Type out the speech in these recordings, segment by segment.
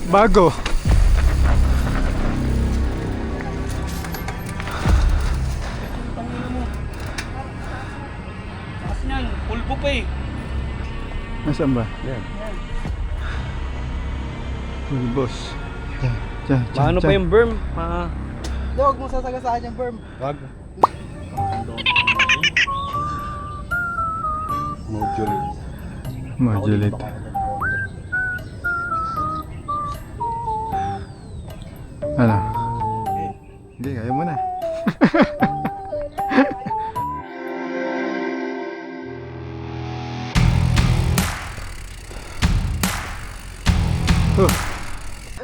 Bago. Tangina mo. Taas niyan, pulbo pa eh. Nasaan ba? Yan. Pulbos. Diyan. Paano pa yung berm? Huwag mo sasagasaan yung berm. Wag. Modulate. Ano? Hindi, kaya mo na.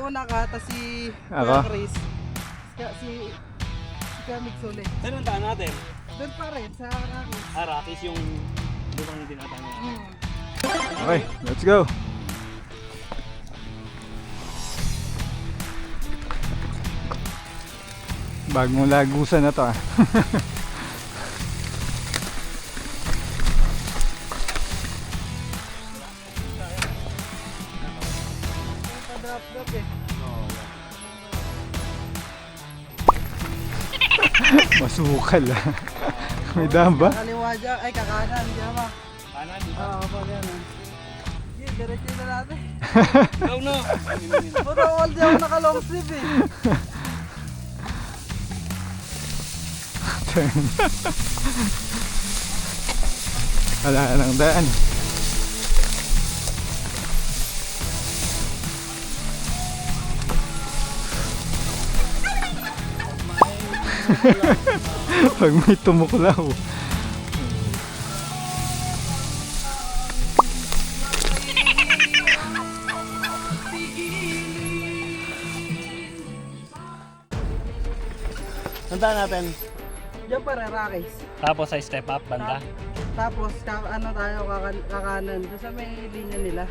Una ka, tas si Ako? Kuya Chris. Si Kamig Sole. Saan ang daan natin? Doon pa rin, sa Rakis. Rakis yung lupang tinatanya. Okay, let's go. Bagong lagusan na to ah. Pa-drop eh. Masukal ah. May dam ba? Kaliwa dyan, ay kakanan, dyan ba? Kanan, di ba? Oo, pa yan. Sige, diretso na natin. Ikaw na! Puro all dyan naka long sleeve eh. Wala nang daan. Pag may tumuklaw. Saan natin? Dyan pa rin, Rakis. Tapos ay step up banda. Tapos, ano tayo, kakanan. Doon sa may linya nila.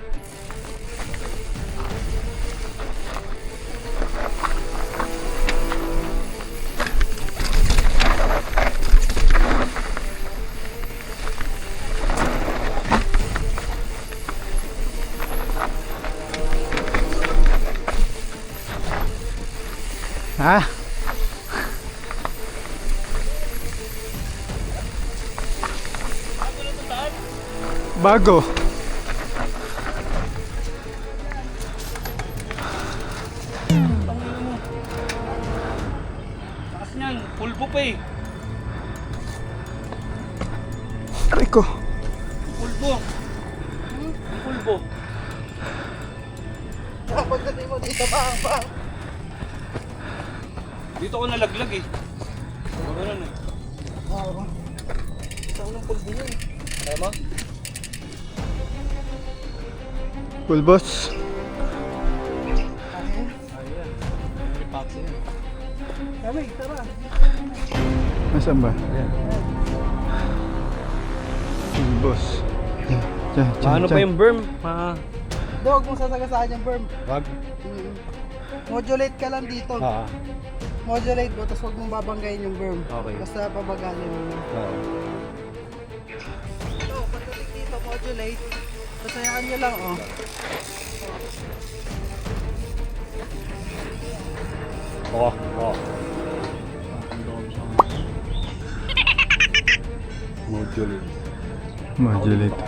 Ha? Bago. Tangina mo. Taas niyan, pulbo pa eh. Aray ko. Pulbo. Pulbo. Pagdating mo dito, bang. Dito ko nalaglag eh. Ganun eh. Oo. Isang ng pulbo yun. Kaya mo? Pulbos. Ayan. Ayan. May packs yan. Kamig, tara. Nasaan ba? Ayan. Pulbos. Diyan. Paano pa yung berm? Huwag mo sasagasaan yung berm. Wag. Modulate ka lang dito. Oo. Modulate mo, tapos huwag mong babanggayin yung berm. Okay. Basta pabagalin mo. Oo. Ito, patuloy dito, modulate. Tapos hayaan nyo lang, oh. Oo. Modulate.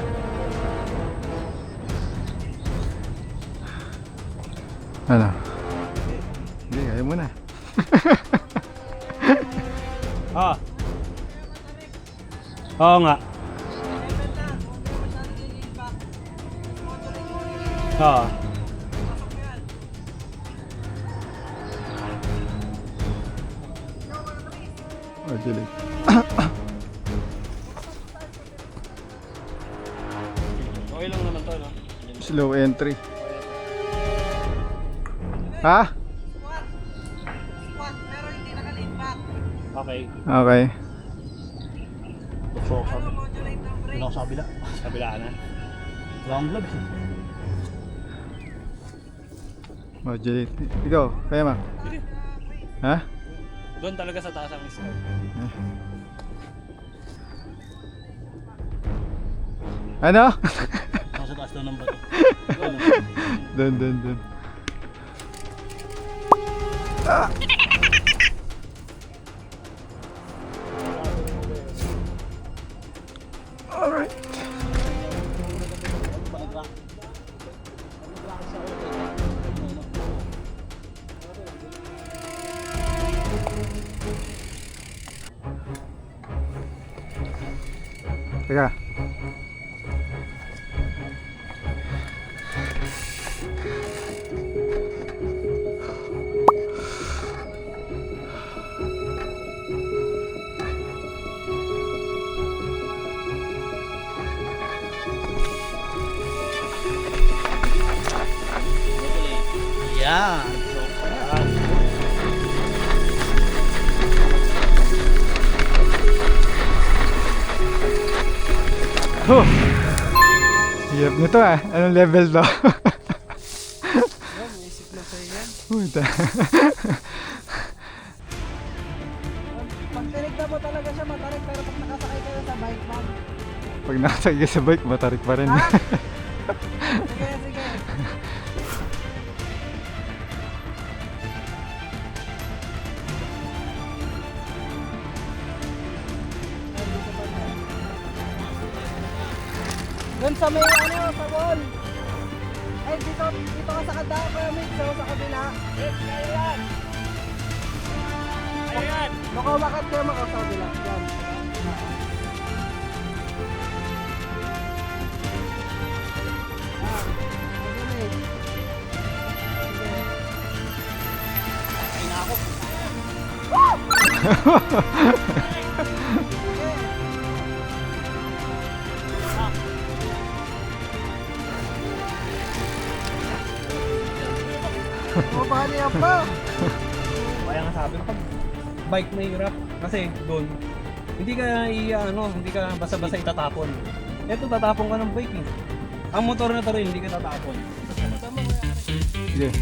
Ano? Hindi, kaya mo na. Ah. Oo nga. Oo. Modulate. Okay lang naman to, no? Slow entry. Ha? Squat, pero hindi naka-lean back. Okay. Okay. So, Modulate ng brake. sa kabila. Sa kabila na. Wala akong gloves eh. Modulate. Ikaw, kaya ma? Ha? Doon talaga sa taas ang start. Ano? Nasa taas daw ng bato. Dun. Alright. Teka. Yan. Oh! Hirap nito ah. Anong level to? Isip na sa'yo yan. Puta. Pag tinignan mo talaga siya matarik, pero pag nakasakay kayo sa bike man. Pag nakasakay ka sa bike, matarik pa rin. Ha? Sige, sige. Doon sa may ano, sa wall. Ay, dito ka sa kandang Kuya Mix, so sa kabila. Yes, kaya yan! Kaya yan! Makawakat kayo sa kabila. Yan. Ah, mabilis. Sige. Ay na ako! Oh, baka niya pa. Kaya nga sabi ko, pag bike mahirap kasi doon, hindi ka basta-basta itatapon. Eto tatapon ka ng bike eh. Ang motor na to rin, hindi ka tatapon. Sige.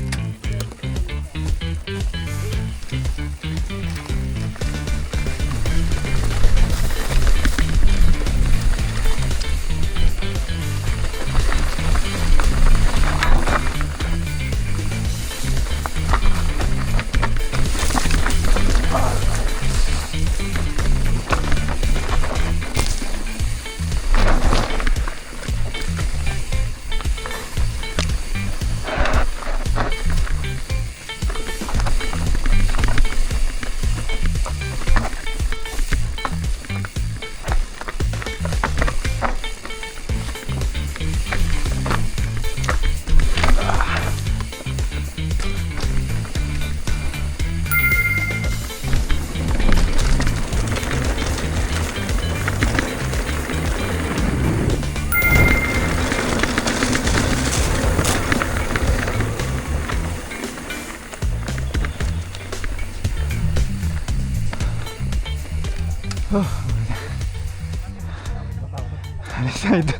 Oh. Side.